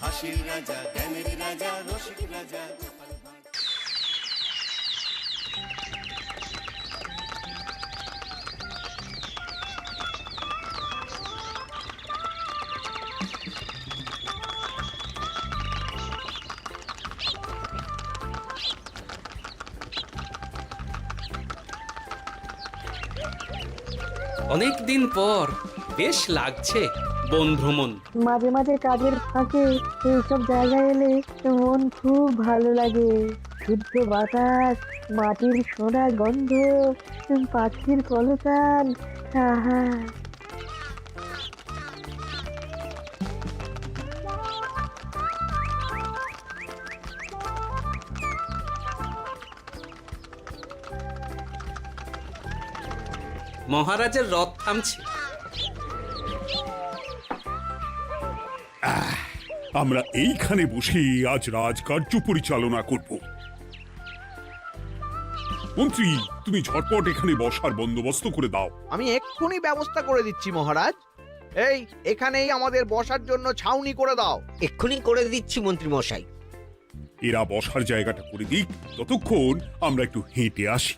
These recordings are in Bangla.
হাসির রাজা, জ্ঞানের রাজা, রসিক রাজা। অনেক দিন পর বেশ লাগছে বন ভ্রমণ। মাঝে মাঝে কাজের ফাঁকে এইসব জায়গায় এলে মন খুব ভালো লাগে। শুদ্ধ বাতাস, মাটির সোনা গন্ধ, পাখির কলতান, আহা। মহারাজের রথ থামছে। আমরা এইখানে বসে আজ রাজকার্য পরিচালনা করব। মন্ত্রী, তুমি ঝটপট এখানে বসার বন্দোবস্ত করে দাও। আমি এক্ষুনি ব্যবস্থা করে দিচ্ছি মহারাজ। এই এখানেই আমাদের বসার জন্য ছাউনি করে দাও। এক্ষুনি করে দিচ্ছি মন্ত্রী মশাই। এরা বসার জায়গাটা করে দিক, ততক্ষণ আমরা একটু হেঁটে আসি।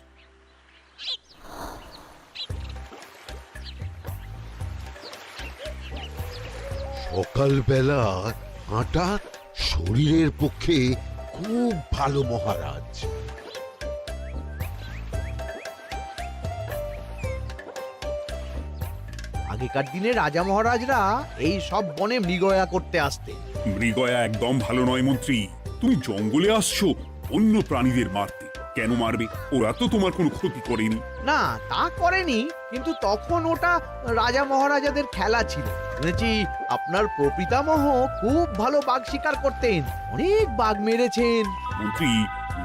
সকালবেলা হাঁটা শরীরের পক্ষে খুব ভালো মহারাজ। আগেকার দিনে রাজা মহারাজরা এই সব বনে মৃগয়া করতে আসতেন। মৃগয়া একদম ভালো নয় মন্ত্রী। তুমি জঙ্গলে আসছো অন্য প্রাণীদের মারতে। কেন মারবে? ওরা তো তোমার কোনো ক্ষতি করেনি। না, তা করেনি, কিন্তু তখন ওটা রাজা মহারাজাদের খেলা ছিল। শুনেছি আপনার প্রপিতামহ খুব ভালো বাঘ শিকার করতেন, অনেক বাঘ মেরেছেন। মন্ত্রী,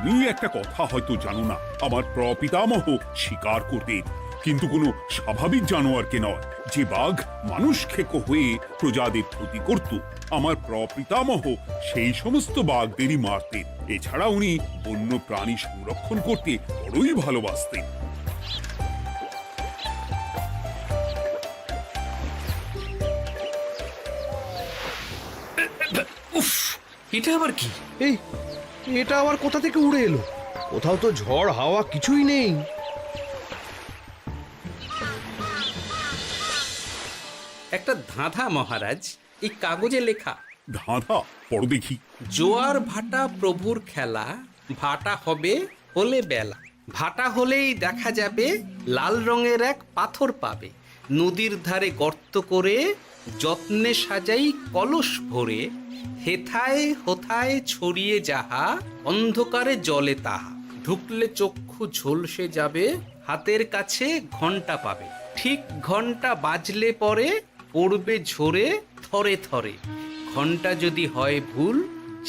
তুমি একটা কথা হয়তো জানো না। আমার প্রপিতামহ শিকার করতেন, কিন্তু কোনো স্বাভাবিক জানোয়ারকে নয়। যে বাঘ মানুষ খেকো হয়ে প্রজাদের ক্ষতি করত, আমার প্রপিতামহ সেই সমস্ত বাঘদেরই মারতেন। এছাড়া উনি বন্য প্রাণী সংরক্ষণ করতে বড়ই ভালোবাসতেন। উফ, এটা আবার কি? এই এটা আবার কোথা থেকে উড়ে এলো? কোথাও তো ঝড় হাওয়া কিছুই নেই। একটা ধাঁধা মহারাজ, এই কাগজে লেখা। ধাঁধা? পড়ো দেখি। জোয়ার ভাটা প্রভুর খেলা, ভাটা হবে হলে বেলা। ভাটা হলেই দেখা যাবে লাল রঙের এক পাথর পাবে। নদীর ধারে গর্ত করে যত্নে সাজাই কলস ভরে। হেথায় হোথায় ছড়িয়ে যাহা, অন্ধকারে জলে তাহা। ঢুকলে চক্ষু ঝলসে যাবে, হাতের কাছে ঘন্টা পাবে। ঠিক ঘন্টা বাজলে পরে পড়বে ঝরে থরে থরে। ঘন্টা যদি হয় ভুল,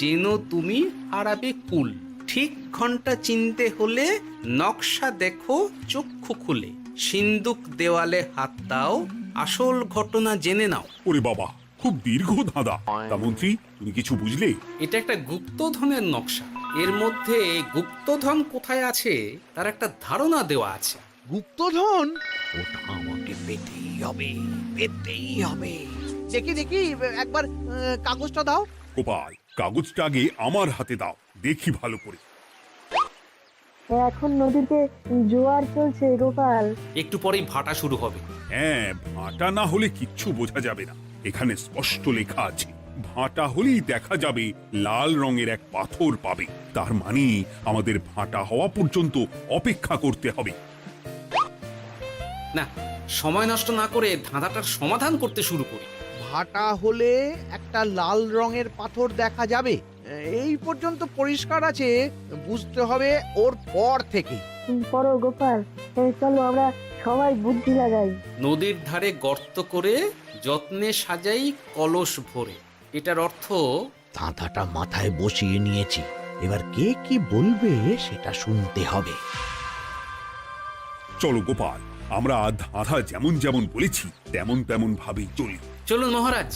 যেন তুমি হারাবে কুল। ঠিক ঘন্টা চিনতে হলে নকশা দেখো চক্ষু খুলে। সিন্দুক দেওয়ালে হাত দাও, আসল ঘটনা জেনে নাও। ওরে বাবা, খুব দীর্ঘ ধাঁধা। তা মন্ত্রী, তুমি কিছু বুঝলে? এটা একটা গুপ্তধনের নকশা। এর মধ্যে গুপ্তধন কোথায় আছে তার একটা ধারণা দেওয়া আছে। গুপ্তধন? ওটা আমাকে পেতেই হবে, পেতেই হবে। দেখি দেখি একবার কাগজটা দাও। গোপাল, কাগজটা আগে আমার হাতে দাও, দেখি ভালো করে। এখন নদীতে জোয়ার চলছে গোপাল। একটু পরেই ভাটা শুরু হবে। হ্যাঁ, ভাটা না হলে কিচ্ছু বোঝা যাবে না। এখানে স্পষ্ট লেখা আছে, ভাটা হলেই দেখা যাবে লাল রঙের এক পাথর পাবে। তার মানে আমাদের ভাটা হওয়া পর্যন্ত অপেক্ষা করতে হবে। না, সময় নষ্ট না করে ধাঁধাটার সমাধান করতে শুরু করি। ভাটা হলে একটা লাল রঙের পাথর দেখা যাবে, এই পর্যন্ত পরিষ্কার আছে। বুঝতে হবে ওর পর থেকে। পড়ো গোপাল, চলো আমরা সবাই বুদ্ধি লাগাই। নদীর ধারে গর্ত করে যত্নে সাজাই কলস ভরে। এটার অর্থ, ধাঁধাটা মাথায় বসিয়ে নিয়েছি, এবার কে কি বলবে সেটা শুনতে হবে। চলো গোপাল, আমরা ধাঁধা যেমন যেমন বলেছি তেমন তেমন ভাবেই চলি। চলুন মহারাজ,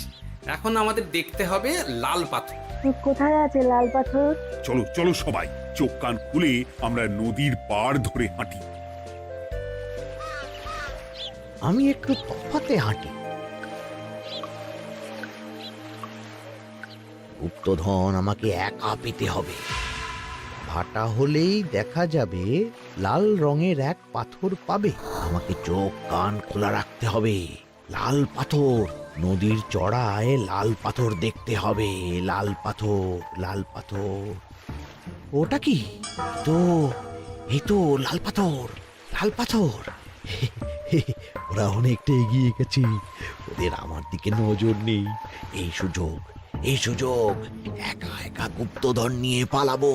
এখন আমাদের দেখতে হবে লাল পাথর। কোথায় আছে লাল পাথর? চলো চলো সবাই, চোখ কান খুলে আমরা নদীর পাড় ধরে হাঁটি। আমি একটু তফাতে হাঁটি। গুপ্তধন আমাকে একা পেতে হবে। ভাটা হলেই দেখা যাবে লাল রঙের এক পাথর পাবে। আমাকে চোখ কান খোলা রাখতে হবে। লাল পাথর, নদীর চড়ায় লাল পাথর দেখতে হবে। লাল পাথর, লাল পাথর। ওটা কি? তো এই তো লাল পাথর, লাল পাথর। ওরা অনেকটা এগিয়ে গেছে, ওদের আমার দিকে নজর নেই। এই সুযোগ, এই সুযোগ, একা একা গুপ্তধন নিয়ে পালাবো।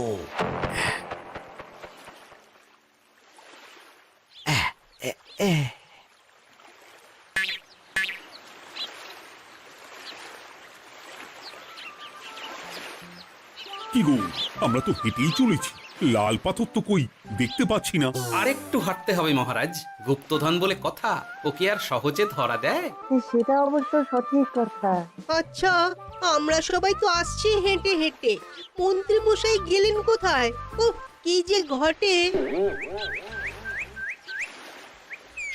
কি গো, আমরা তো হেঁটেই চলেছি, লাল পাথর তো কই দেখতে পাচ্ছি না। আরেকটু হাঁটতে হবে মহারাজ, গুপ্তধন বলে কথা, ওকে আর সহজে ধরা দেয়? সেটা অবশ্য সঠিক কথা। আচ্ছা, আমরা সবাই তো আসছি হেঁটে হেঁটে, মন্ত্রী মশাই গেলেন কোথায়? ও কি যে ঘটে!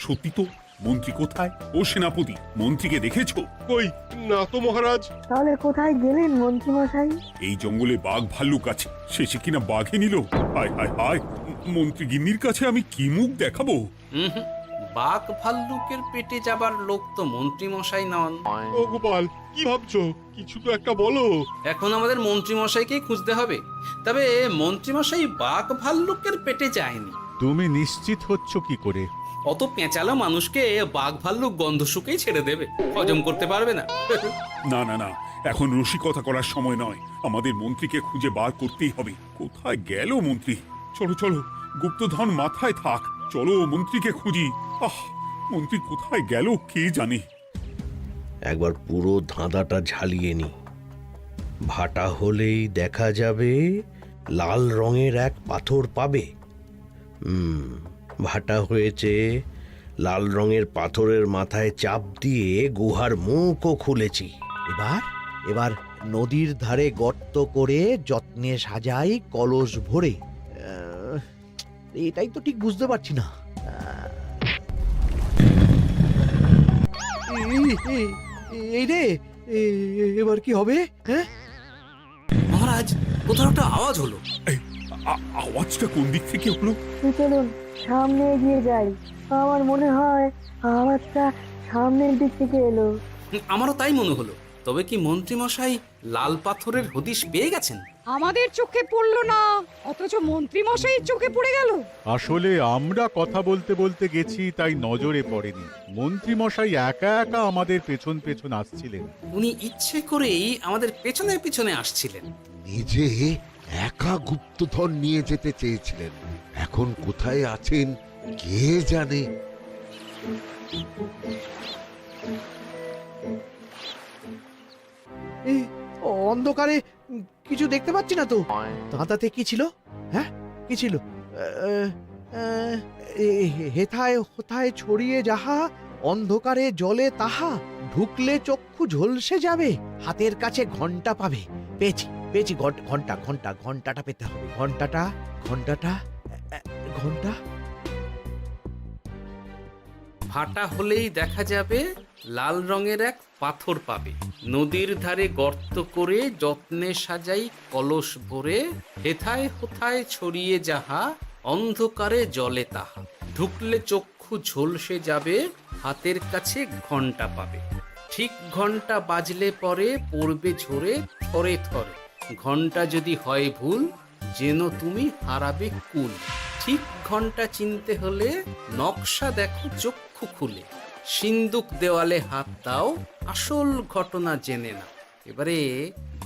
সত্যি তো, মন্ত্রী কোথায়? ও সেনাপতি, মন্ত্রীকে দেখেছো? কই না তো মহারাজ। তাহলে কোথায় গেলেন মন্ত্রী মশাই? এই জঙ্গলে বাঘ ভাল্লুক আছে, শেষে কিনা বাঘে নিল। হায় হায় হায়, মন্ত্রী গিন্নির কাছে আমি কি মুখ দেখাবো? হুম, বাঘ ভাল্লুকের পেটে যাবার লোক তো মন্ত্রী মশাই নন। ও গোপাল, কি ভাবছো? কিছু তো একটা বলো। এখন আমাদের মন্ত্রী মশাইকেই খুঁজতে হবে। তবে মন্ত্রী মশাই বাঘ ভাল্লুকের পেটে যায়নি। তুমি নিশ্চিত হচ্ছ কি করে? অত পেঁচালো মানুষকে বাঘ ভাল্লুক গন্ধ শুকেই ছেড়ে দেবে, হজম করতে পারবে না। না না না, এখন রসিকতা করার সময় নয়, আমাদের মন্ত্রীকে খুঁজে বার করতেই হবে। কোথায় গেল মন্ত্রী? চলো চলো, গুপ্তধন মাথায় থাক, চলো মন্ত্রীকে খুঁজি। আহ, মন্ত্রী কোথায় গেল কে জানে। একবার পুরো ধাঁধাটা ঝালিয়ে নি। ভাটা হলেই দেখা যাবে লাল রঙের এক পাথর পাবে। ভাটা হয়েছে, লাল রঙের পাথরের মাথায় চাপ দিয়ে গুহার মুখও খুলেছি। এবার এবার নদীর ধারে গর্ত করে যত্নে সাজাই কলস ভরে। এটাই তো ঠিক বুঝতে পারছি না। এই রে, এবার কি হবে? হ্যাঁ মহারাজ, কোথাও একটা আওয়াজ হলো। এই, আওয়াজটা কোন দিক থেকে হলো? চলুন সামনে এগিয়ে যাই। আমার মনে হয় আওয়াজটা সামনের দিক থেকে এলো। আমারও তাই মনে হলো। তবে কি মন্ত্রী মশাই লাল পাথরের হদিশ পেয়ে গেছেন? আমাদের চোখে পড়লো না, অথচ মন্ত্রী মশাইয়ের চোখে পড়ে গেল। আসলে আমরা কথা বলতে বলতে গেছি, তাই নজরে পড়েনি। মন্ত্রী মশাই একা একা আমাদের পেছন পেছন আসছিলেন। উনি ইচ্ছে করেই আমাদের পেছনে পেছনে আসছিলেন। নিজে একা গুপ্তধন নিয়ে যেতে চেয়েছিলেন, এখন কোথায় আছেন কে জানে। এই অন্ধকারে কিছু দেখতে পাচ্ছি না তো। দাঁতাতে কি ছিল? হ্যাঁ, কি ছিল? হেথায় হোথায় ছড়িয়ে যাহা, অন্ধকারে জলে তাহা, ঢুকলে চক্ষু ঝলসে যাবে, হাতের কাছে ঘন্টা পাবে। পেয়েছি পেয়েছি, ঘন্টা ঘন্টা ঘন্টাটা পেতে হবে। ঘন্টাটা ঘন্টাটা ঘন্টা। ভাটা হলেই দেখা যাবে লাল রঙের এক পাথর পাবে। নদীর ধারে গর্ত করে যত্নে সাজাই কলস ভরে, হেথায় হোথায় ছড়িয়ে যাহা, অন্ধকারে জলে তাহা, ঢুকলে চক্ষু ঝলসে যাবে, হাতের কাছে ঘন্টা পাবে। ঠিক ঘন্টা বাজলে পরে পড়বে ঝরে থরে থরে, ঘন্টা যদি হয় ভুল, যেন তুমি হারাবে কুল। ঠিক ঘন্টা চিনতে হলে নকশা দেখো চক্ষু খুলে, সিন্দুক দেওয়ালে হাত দাও, আসল ঘটনা জেনে না। এবারে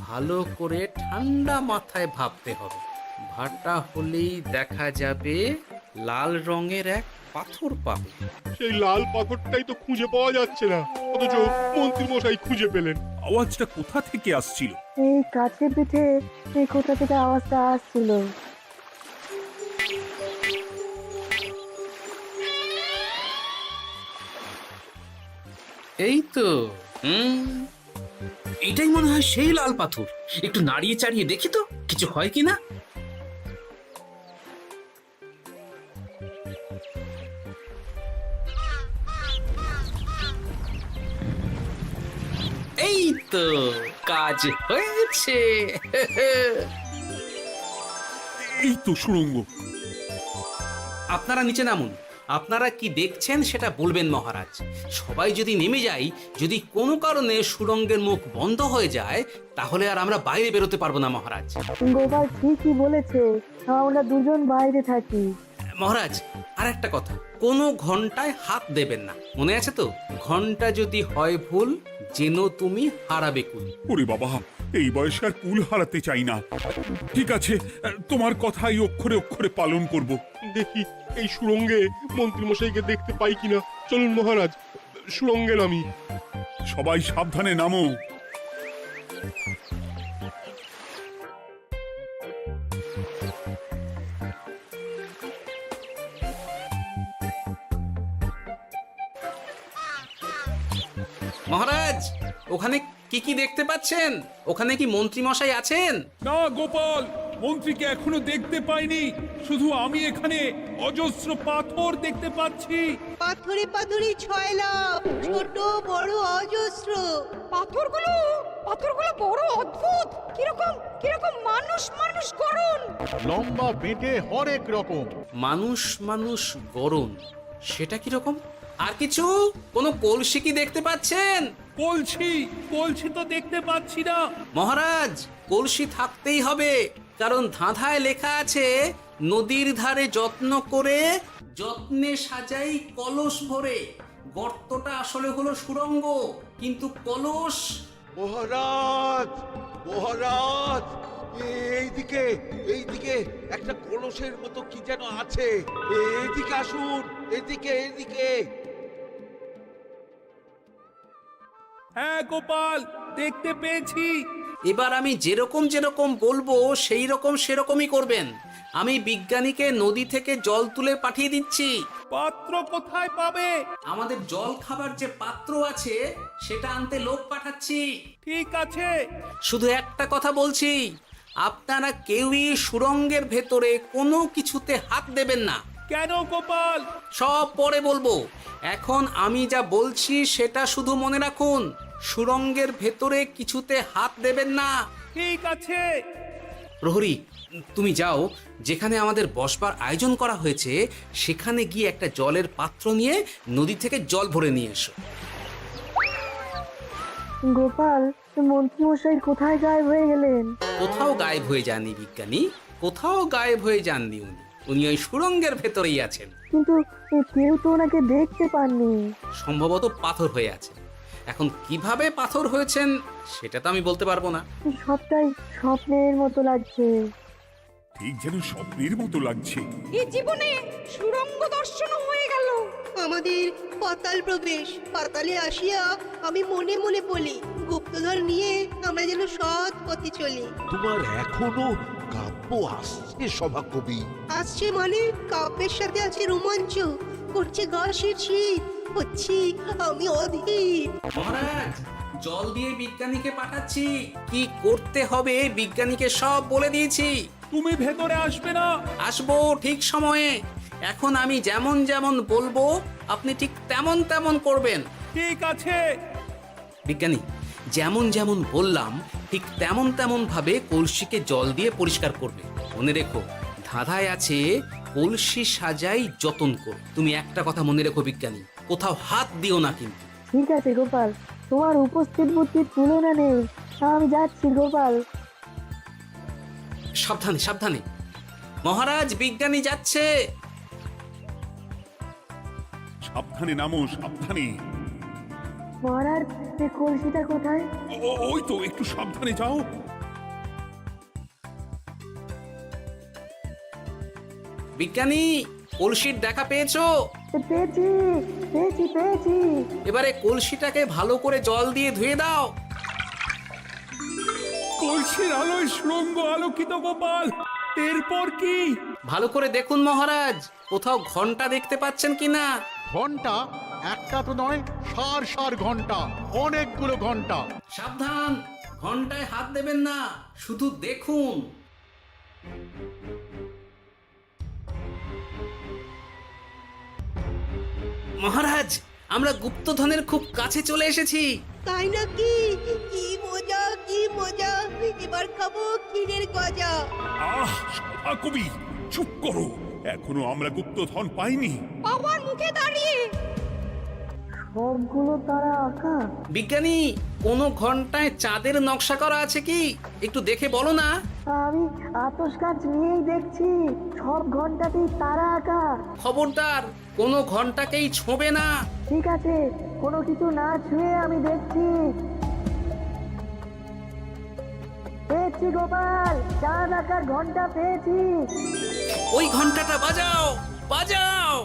ভালো করে ঠান্ডা মাথায় ভাবতে হবে। ভাটা হলেই দেখা যাবে লাল রঙের এক পাথর পাবে। সেই লাল পাথরটাই তো খুঁজে পাওয়া যাচ্ছে না, অথচ মন্ত্রী মশাই খুঁজে পেলেন। আওয়াজটা কোথা থেকে আসছিল? এই কাছে পিঠে এই কোথা থেকে আওয়াজটা আসছিল। এই তো, এটাই মনে হয় সেই লাল পাথর। একটু নাড়িয়ে চাড়িয়ে দেখি তো কিছু হয় কিনা। এই তো, কাজ হয়েছে। এই তো সুড়ঙ্গ। আপনারা নিচে নামুন। আপনারা কি দেখছেন সেটা বলবেন মহারাজ। সবাই যদি নেমে যাই, যদি কোনো কারণে সুড়ঙ্গের মুখ বন্ধ হয়ে যায়, তাহলে আর আমরা বাইরে বেরোতে পারবো না মহারাজ। গোপাল ঠিকই বলেছে, আমরা দুজন বাইরে থাকি। মহারাজ, আর একটা কথা, কোনো ঘন্টায় হাত দেবেন না, মনে আছে তো? ঘন্টা যদি হয় ভুল, যেন তুমি হারাবে কুল। ওরে বাবা, এই বয়সে আর কুল হারাতে চাই না। ঠিক আছে, তোমার কথাই অক্ষরে অক্ষরে পালন করব। দেখি এই সুরঙ্গে মন্ত্রীমশাইকে দেখতে পাই কিনা। চলুন মহারাজ, সুরঙ্গে নামি। সবাই সাবধানে নামো। মহারাজ, ওখানে কি কি দেখতে পাচ্ছেন? ওখানে কি মন্ত্রী মশাই আছেন? না গোপাল, মন্ত্রীকে এখনো দেখতে পাইনি। শুধু আমি এখানে অজস্র পাথর দেখতে পাচ্ছি। পাথরে পাথরে ছয়লাভ, ছোট বড় অজস্র। পাথরগুলো বড় অদ্ভুত, কিরকম কিরকম মানুষ মানুষ গড়ন। লম্বা বেঁটে হরেক রকম। মানুষ মানুষ গরম, সেটা কি রকম? আর কিছু? কোনো কলসি কি দেখতে পাচ্ছেন? কলসি তো দেখতে পাচ্ছি না। মহারাজ, কলসি থাকতেই হবে, কারণ ধাঁধায় লেখা আছে, নদীর ধারে যত্ন করে যত্নে সাজাই কলস ভরে। গর্তটা আসলে হলো সুড়ঙ্গ, কিন্তু কলস। মহারাজ, মহারাজ, এইদিকে এইদিকে একটা কলসের মতো কি যেন আছে। এদিকে আসুন, এদিকে এদিকে। হ্যাঁ গোপাল, দেখতে পেয়েছি। এবার আমি যেরকম যেরকম বলবো সেই রকম সেরকমই করবেন। আমি বিজ্ঞানীকে নদী থেকে জল তুলে পাঠিয়ে দিচ্ছি। পাত্র কোথায় পাবে? আমাদের জল খাবার যে পাত্র আছে সেটা আনতে লোক পাঠাচ্ছি। ঠিক আছে। শুধু একটা কথা বলছি, আপনারা কেউই সুড়ঙ্গের ভেতরে কোনো কিছুতে হাত দেবেন না। কেন গোপাল? সব পরে বলবো, এখন আমি যা বলছি সেটা শুধু মনে রাখুন। সুড়ঙ্গের ভেতরে কিছুতে হাত দেবেন না। ঠিক আছে। প্রহরী, তুমি যাও, যেখানে আমাদের বসবার আয়োজন করা হয়েছে সেখানে গিয়ে একটা জলের পাত্র নিয়ে নদী থেকে জল ভরে নিয়ে এসো। গোপাল, মন্ত্রীমশাই কোথায় গায়েব হয়ে গেলেন? কোথাও গায়েব হয়ে যাননি বিজ্ঞানী, কোথাও গায়েব হয়ে যাননি উনি। উনি ওই সুড়ঙ্গের ভেতরেই আছেন। কিন্তু কেউ তো ওনাকে দেখতে পাননি। সম্ভবত পাথর হয়ে আছে। এখন কিভাবে পাথর হয়েছেন সেটা তো আমি বলতে পারবো না। সবটাই স্বপ্নের মতো লাগছে। ঠিক যেন স্বপ্নের মতো লাগছে। এই জীবনে সুরঙ্গ দর্শন হয়ে গেল। আমাদের পাতাল প্রবেশ। পাতালে আসিয়া আমি মনে মনে বলি, গুপ্তধন নিয়ে আমরা যেন সৎ পথে চলি। তোমার এখনো কাব্য আসছে সভাকবি? আসছে মানে কাব্যের সাথে আছে রোমাঞ্চ, করছে গা শীত, হচ্ছি আমি অধীর। মহারাজ, জল দিয়ে বিজ্ঞানীকে পাঠাচ্ছি। কি করতে হবে বিজ্ঞানীকে সব বলে দিয়েছি। তুমি ভেতরে আসবে না? আসবো ঠিক সময়ে। এখন আমি যেমন যেমন বলবো আপনি ঠিক তেমন তেমন করবেন। ঠিক আছে। বিজ্ঞানী, যেমন যেমন বললাম ঠিক তেমন তেমন ভাবে কলসিকে জল দিয়ে পরিষ্কার করবে। মনে রেখো, ধাঁধায় আছে কলসি সাজাই যতন কর। তুমি একটা কথা মনে রেখো বিজ্ঞানী, কোথাও হাত দিও না কিন্তু। ঠিক আছে গোপাল, তোমার উপস্থিত বুদ্ধির তুলনা নেই। আমি যাচ্ছি গোপাল। সাবধানে সাবধানে। মহারাজ, বিজ্ঞানী যাচ্ছে। সাবধানে নামো, সাবধানে। মহারাজ, কলসিটা কোথায়? ওই তো, একটু সাবধানে যাও। বিজ্ঞানী, কলসির দেখা পেয়েছো? পেয়েছি পেয়েছি পেয়েছি। এবারে কলসিটাকে ভালো করে জল দিয়ে ধুয়ে দাও। কলসির আলোয় সুড়ঙ্গ আলোকিত গোপাল। এরপর কি? ভালো করে দেখুন মহারাজ, কোথাও ঘন্টা দেখতে পাচ্ছেন কিনা। ঘন্টা? একটা তো নয়, সার সার ঘন্টা, অনেকগুলো ঘন্টা। সাবধান, ঘন্টায় হাত দেবেন না, শুধু দেখুন। মহারাজ, আমরা গুপ্তধনের খুব কাছে চলে এসেছি। তাই নাকি? কি মজা, কি মজা, এবার খাবো ক্ষীরের গজা। আহ সভা কবি, চুপ করো। এখনো আমরা গুপ্তধন পাইনি। বাবার মুখে দাঁড়িয়ে সবগুলো তারা আঁকা। বিজ্ঞানী, কোনো ঘন্টায় চাঁদের নকশা করা আছে কি? একটু দেখে বলো না। আমি আতস কাজ নিয়েই দেখছি, সব ঘন্টাতেই তারা আঁকা। খবরদার, কোনো ঘন্টাকেই ছোঁবে না। ঠিক আছে, কোনো কিছু না ছুঁয়ে আমি দেখছি। পেয়েছি গোপাল, চাঁদ আঁকার ঘন্টা পেয়েছি। ওই ঘন্টাটা বাজাও, বাজাও।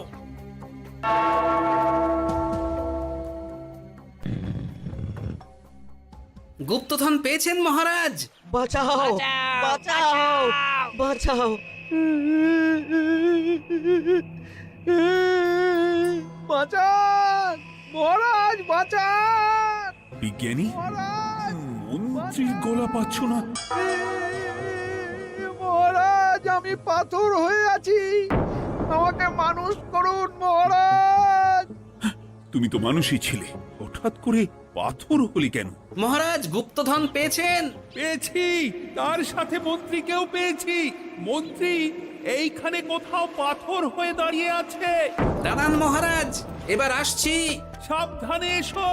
গুপ্তধন পেয়েছেন মহারাজ? বাঁচাও বাঁচাও বাঁচাও। বাঁচান মহারাজ, বাঁচান বিজ্ঞানী, মহারাজ, মন্ত্রীর গলা পাচ্ছ না? মহারাজ, আমি পাথর হয়ে আছি, আমাকে মানুষ করুন মহারাজ। তুমি তো মানুষই ছিলে, হঠাৎ করে পাথর হলি কেন? মহারাজ, গুপ্তধন পেয়েছেন? পেয়েছি, তার সাথে মন্ত্রীকেও পেয়েছি। মন্ত্রী এইখানে কোথাও পাথর হয়ে দাঁড়িয়ে আছে। দাঁড়ান মহারাজ, এবার আসছি। সাবধানে এসো।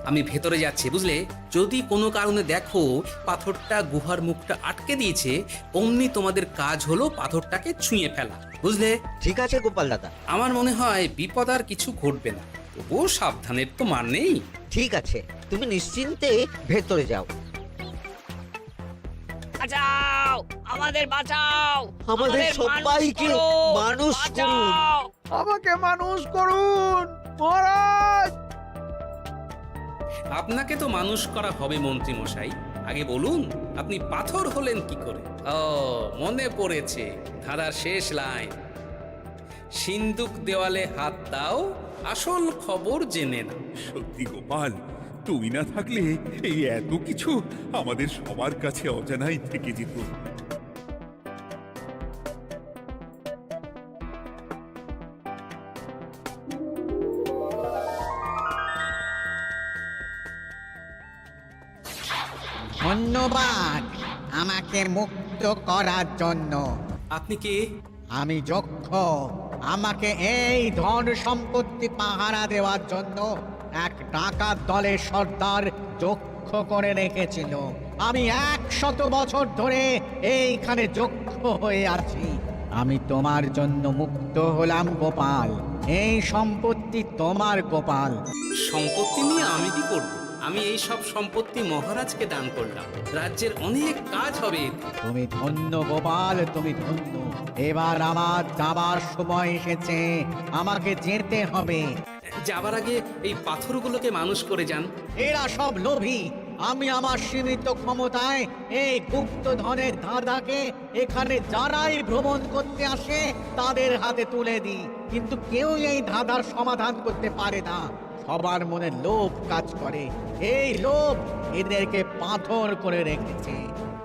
আমি ভেতরে যাচ্ছি, বুঝলে? যদি কোনো কারণে দেখো পাথরটা গুহার মুখটা আটকে দিয়েছে, অমনি তোমাদের কাজ হলো পাথরটাকে ছুঁয়ে ফেলা, বুঝলে? ঠিক আছে গোপাল দাদা। আমার মনে হয় বিপদ আর কিছু ঘটবে না, তবুও সাবধানের তো মান নেই। ঠিক আছে, তুমি নিশ্চিন্তে ভেতরে যাও। বাঁচাও, আমাদের বাঁচাও, আমাদের সবাইকে মানুষ করুন। আমাকে মানুষ করুন মহারাজ। আপনাকে তো মানুষ করা হবে মন্ত্রী মশাই। আগে বলুন, আপনি পাথর হলেন কি করে? ও, মনে পড়েছে, ধাঁধার শেষ লাইন। সিন্দুক দেওয়ালে হাত দাও, আসল খবর জেনে না। সত্যি গোপাল, তুমি না থাকলে এই এত কিছু আমাদের সবার কাছে অজানাই থেকে যেত। ধন্যবাদ আমাকে মুক্ত করার জন্য। আপনি কে? আমি যক্ষ। আমাকে এই ধন সম্পত্তি পাহারা দেওয়ার জন্য এক ডাকাত দলের সর্দার যক্ষ করে রেখেছিল। আমি 100 বছর ধরে এইখানে যক্ষ হয়ে আছি। আমি তোমার জন্য মুক্ত হলাম গোপাল। এই সম্পত্তি তোমার গোপাল। সম্পত্তি নিয়ে আমি কি করব? আমি এই সব সম্পত্তি মহারাজকে দান করলাম, রাজ্যের অনেক কাজ হবে এতে। তুমি ধন্য গোপাল, তুমি ধন্য। এবার আমার যাবার সময় এসেছে, আমাকে যেতে হবে। যাবার আগে এই পাথরগুলোকে মানুষ করে যান। এরা সব লোভী। আমি আমার সীমিত ক্ষমতায় এই গুপ্ত ধনের ধাঁধাকে এখানে যারাই ভ্রমণ করতে আসে তাদের হাতে তুলে দিই, কিন্তু কেউ এই ধাঁধার সমাধান করতে পারে না। সবার মনে লোভ কাজ করে, এই লোভ এদেরকে পাথর করে রেখেছে।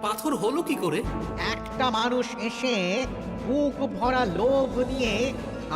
পাথর হলো কি করে? একটা মানুষ এসে বুক ভরা লোভ নিয়ে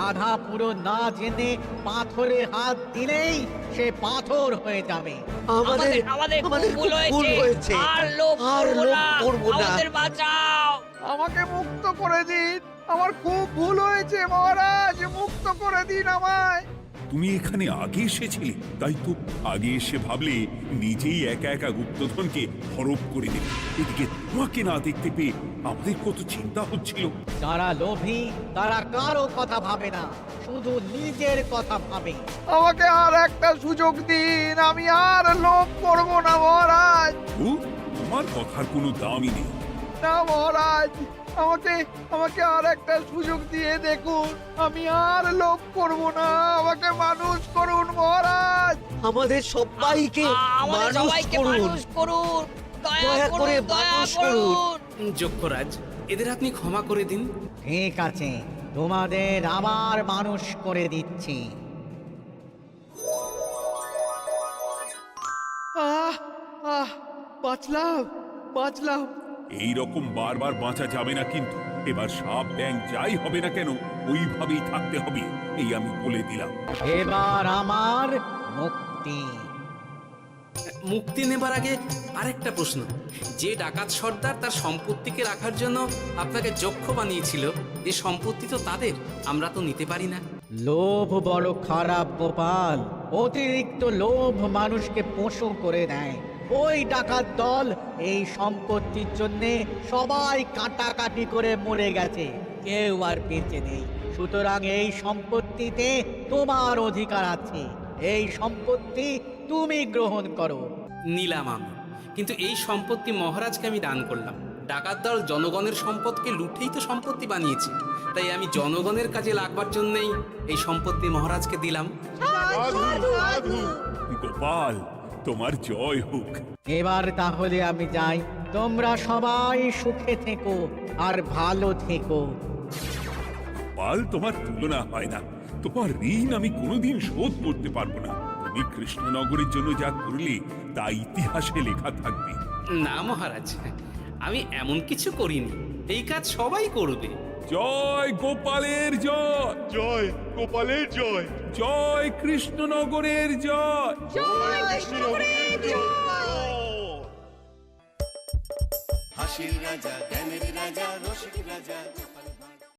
আধা পুরো না জেনে পাথরে হাত দিলেই সে পাথর হয়ে যাবে। আমাদের আমাদের আমাদের খুব ভুল ভুল হয়েছে। আর লোভ আর করবো লোভ না, করবো না। আমাদের বাঁচাও। আমাকে মুক্ত করে দিন, আমার খুব ভুল হয়েছে মহারাজ, মুক্ত করে দিন আমায়। তুমি এখানে আগে এসেছিলে, তাই তো আগে এসে ভাবলে নিজেই একা একা গুপ্তধনকে হরপ করে দেবে। এদিকে তোমাকে না দেখতে পেয়ে আমাদের কত চিন্তা হচ্ছিল। যারা লোভী তারা কারো কথা ভাবে না, শুধু নিজের কথা ভাবে। আমাকে আর একটা সুযোগ দিন, আমি আর লোভ করব না মহারাজ। ও, তোমার কথার কোনো দামই নেই। না মহারাজ, আমাকে আর একটা সুযোগ দিয়ে দেখুন, আমি আর লোভ করব না, আমাকে মানুষ করুন মহারাজ। আমাদের সবাইকে আমাদের মানুষ সবাইকে করুন। মানুষ করুন, দয়া দয়া করে করুন, দয়া মানুষ করুন। করুন। যক্ষরাজ, এদের আপনি ক্ষমা করে দিন। ঠিক আছে, তোমাদের আবার মানুষ করে দিচ্ছি। বাঁচলাম। এই রকম বারবার বাঁচা যাবে না, কিন্তু এবার সাপ ব্যাং যাই হবে না কেন ওইভাবেই থাকতে হবে, এই আমি বলে দিলাম। এবার আমার মুক্তি। মুক্তি নেবার আগে আরেকটা প্রশ্ন, যে ডাকাত সর্দার তার সম্পত্তিকে রাখার জন্য আপনাকে যক্ষ বানিয়েছিল, এই সম্পত্তি তো তাদের, আমরা তো নিতে পারি না। লোভ বড় খারাপ গোপাল, অতিরিক্ত লোভ মানুষকে পশু করে দেয়। ওই ডাকাত দল এই সম্পত্তির জন্য সবাই কাটাকাটি করে মরে গেছে, কেউ আর বেঁচে নেই। সুতরাং এই সম্পত্তিতে তোমার অধিকার আছে, এই সম্পত্তি তুমি গ্রহণ করো। নিলাম আমি, কিন্তু এই সম্পত্তি মহারাজকে আমি দান করলাম। ডাকাত দল জনগণের সম্পদকে লুঠেই তো সম্পত্তি বানিয়েছে, তাই আমি জনগণের কাজে লাগবার জন্যই এই সম্পত্তি মহারাজকে দিলাম। গোপাল, তোমার জয় হোক। এবার তাহলে আমি যাই, তোমরা সবাই সুখে থেকো আর ভালো থেকো। গোপাল, তোমার তুলনা হয় না। তোমার ঋণ আমি কোনোদিন শোধ করতে পারবো না। তুমি কৃষ্ণনগরের জন্য যা করলে তা ইতিহাসে লেখা থাকবে। না মহারাজ, আমি এমন কিছু করিনি, এই কাজ সবাই করবে। জয় গোপালের জয়, জয় গোপালের জয়, জয় কৃষ্ণনগরের জয়। হাসির রাজা জ্ঞানের রাজা রসিক রাজা